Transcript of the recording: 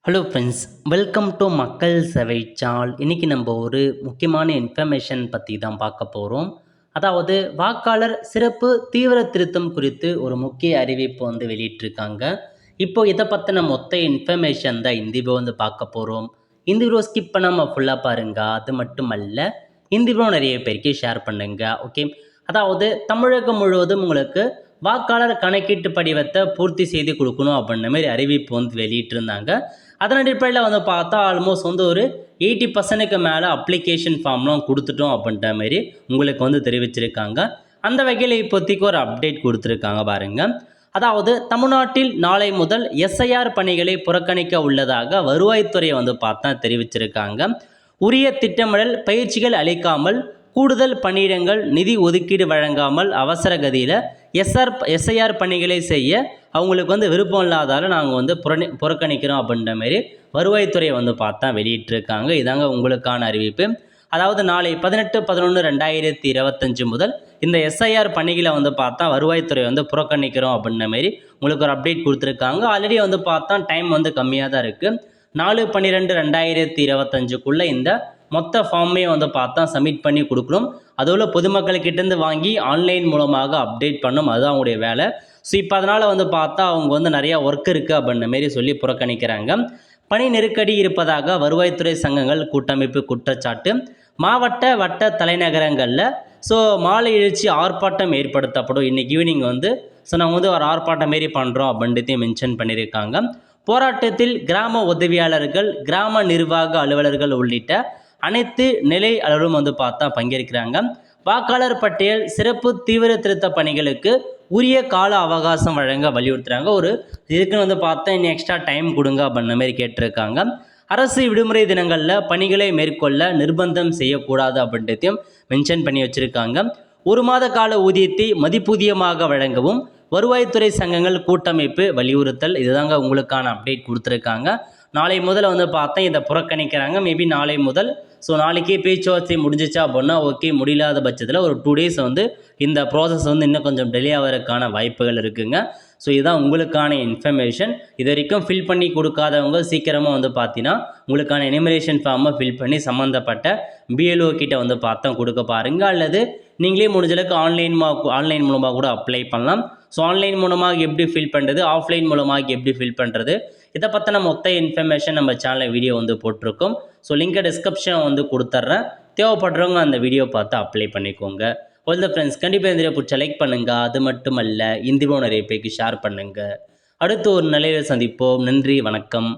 Hello friends, welcome to மக்கள் சேவை சால். இன்றைக்கி நம்ம ஒரு முக்கியமான இன்ஃபர்மேஷன் பற்றி தான் பார்க்க போகிறோம். அதாவது வாக்காளர் சிறப்பு தீவிர திருத்தம் குறித்து ஒரு முக்கிய அறிவிப்பு வெளியிட்டிருக்காங்க. இப்போ இதை பற்றின மொத்த இன்ஃபர்மேஷன் தான் இந்த வீடியோ பார்க்க போகிறோம். இந்த வீடியோ ஸ்கிப் பண்ணாமல் ஃபுல்லாக பாருங்கள். அது மட்டுமல்ல, இந்த வீடியோ நிறைய பேருக்கு ஷேர் பண்ணுங்க. ஓகே, அதாவது தமிழகம் முழுவதும் உங்களுக்கு வாக்காளர் கணக்கீட்டு படிவத்தை பூர்த்தி செய்து கொடுக்கணும் அப்படின்ற மாதிரி அறிவிப்பு வெளியிட்டிருந்தாங்க. அதன் அடிப்படையில் பார்த்தா ஆல்மோஸ்ட் ஒரு 80% மேலே அப்ளிகேஷன் ஃபார்ம்லாம் கொடுத்துட்டோம் அப்படின்ற மாதிரி உங்களுக்கு தெரிவிச்சிருக்காங்க. அந்த வகையில் இப்போதைக்கு ஒரு அப்டேட் கொடுத்துருக்காங்க பாருங்கள். அதாவது தமிழ்நாட்டில் நாளை முதல் எஸ்ஐஆர் பணிகளை புறக்கணிக்க உள்ளதாக வருவாய்த்துறை பார்த்தா தெரிவிச்சிருக்காங்க. உரிய திட்டமிடல் பயிற்சிகள் அளிக்காமல், கூடுதல் பணியிடங்கள் நிதி ஒதுக்கீடு வழங்காமல் அவசர கதியில் எஸ்ஐஆர் பணிகளை செய்ய அவங்களுக்கு விருப்பம் இல்லாதால நாங்கள் புறக்கணிக்கிறோம் அப்படின்ற மாதிரி வருவாய்த்துறை பார்த்தா வெளியிட்டிருக்காங்க. இதாங்க உங்களுக்கான அறிவிப்பு. அதாவது நாளை 18/11/2025 முதல் இந்த எஸ்ஐஆர் பணிகளை பார்த்தா வருவாய்த்துறை புறக்கணிக்கிறோம் அப்படின்ற மாதிரி உங்களுக்கு ஒரு அப்டேட் கொடுத்துருக்காங்க. ஆல்ரெடி பார்த்தா டைம் கம்மியாக தான் இருக்குது. 4/12/2025க்குள்ளே இந்த மொத்த ஃபார்மே பார்த்தா சப்மிட் பண்ணி கொடுக்கணும். அதுவும் பொதுமக்கள்கிட்டேருந்து வாங்கி ஆன்லைன் மூலமாக அப்டேட் பண்ணணும். அதுதான் அவங்களுடைய வேலை. ஸோ இப்போ அதனால் பார்த்தா அவங்க நிறையா ஒர்க் இருக்குது அப்படின்ற மாரி சொல்லி புறக்கணிக்கிறாங்க. பணி நெருக்கடி இருப்பதாக வருவாய்த்துறை சங்கங்கள் கூட்டமைப்பு குற்றச்சாட்டு. மாவட்ட வட்ட தலைநகரங்களில் மாலை எழுச்சி ஆர்ப்பாட்டம் ஏற்படுத்தப்படும். இன்றைக்கி ஈவினிங் ஸோ நாங்கள் ஒரு ஆர்ப்பாட்டம் மாரி பண்ணுறோம் அப்படின்றதையும் மென்ஷன் பண்ணியிருக்காங்க. போராட்டத்தில் கிராம உதவியாளர்கள், கிராம நிர்வாக அலுவலர்கள் உள்ளிட்ட அனைத்து நிலை அலுவலரும் பார்த்தா பங்கேற்கிறாங்க. வாக்காளர் பட்டியல் சிறப்பு தீவிர திருத்த பணிகளுக்கு உரிய கால அவகாசம் வழங்க வலியுறுத்துறாங்க. இதுக்குன்னு பார்த்தா இன்னும் எக்ஸ்ட்ரா டைம் கொடுங்க அப்படின்ற மாதிரி கேட்டிருக்காங்க. அரசு விடுமுறை தினங்களில் பணிகளை மேற்கொள்ள நிர்பந்தம் செய்யக்கூடாது அப்படின்றதையும் மென்ஷன் பண்ணி வச்சுருக்காங்க. 1 மாத கால ஊதியத்தை மதிப்பூதியமாக வழங்கவும் வருவாய்த்துறை சங்கங்கள் கூட்டமைப்பு வலியுறுத்தல். இதுதாங்க உங்களுக்கான அப்டேட் கொடுத்துருக்காங்க. நாளை முதல் பார்த்தா இதை புறக்கணிக்கிறாங்க. மேபி நாளை முதல் நாளைக்கே பேச்சுவார்த்தை முடிஞ்சிச்சா அப்படின்னா ஓகே, முடியலாத பட்சத்தில் ஒரு 2 டேஸ் இந்த ப்ராசஸ் இன்னும் கொஞ்சம் டிலே ஆகிறதுக்கான வாய்ப்புகள் இருக்குங்க. ஸோ இதுதான் உங்களுக்கான இன்ஃபர்மேஷன். இது வரைக்கும் ஃபில் பண்ணி கொடுக்காதவங்க சீக்கிரமாக பார்த்தீங்கன்னா உங்களுக்கான எனிமரேஷன் ஃபார்மை ஃபில் பண்ணி சம்மந்தப்பட்ட பிஎல்ஓ கிட்ட பார்த்தா கொடுக்க பாருங்கள். அல்லது நீங்களே முடிஞ்சளவுக்கு ஆன்லைன் மூலமாக கூட அப்ளை பண்ணலாம். ஸோ ஆன்லைன் மூலமாக எப்படி ஃபில் பண்ணுறது, ஆஃப்லைன் மூலமாக எப்படி ஃபில் பண்ணுறது, இதை பற்றின மொத்த இன்ஃபர்மேஷன் நம்ம சேனலில் வீடியோ போட்டிருக்கோம். ஸோ லிங்கை டிஸ்கிரிப்ஷன் கொடுத்துட்றேன். தேவைப்படுறவங்க அந்த வீடியோ பார்த்து அப்ளை பண்ணிக்கோங்க. ஆல் த ஃப்ரெண்ட்ஸ், கண்டிப்பாக இந்த வீடியோ பிடிச்ச லைக் பண்ணுங்கள். அது மட்டுமல்ல, இந்த வீடியோ நிறைய பேருக்கு ஷேர் பண்ணுங்கள். அடுத்து ஒரு நிலையில் சந்திப்போம். நன்றி, வணக்கம்.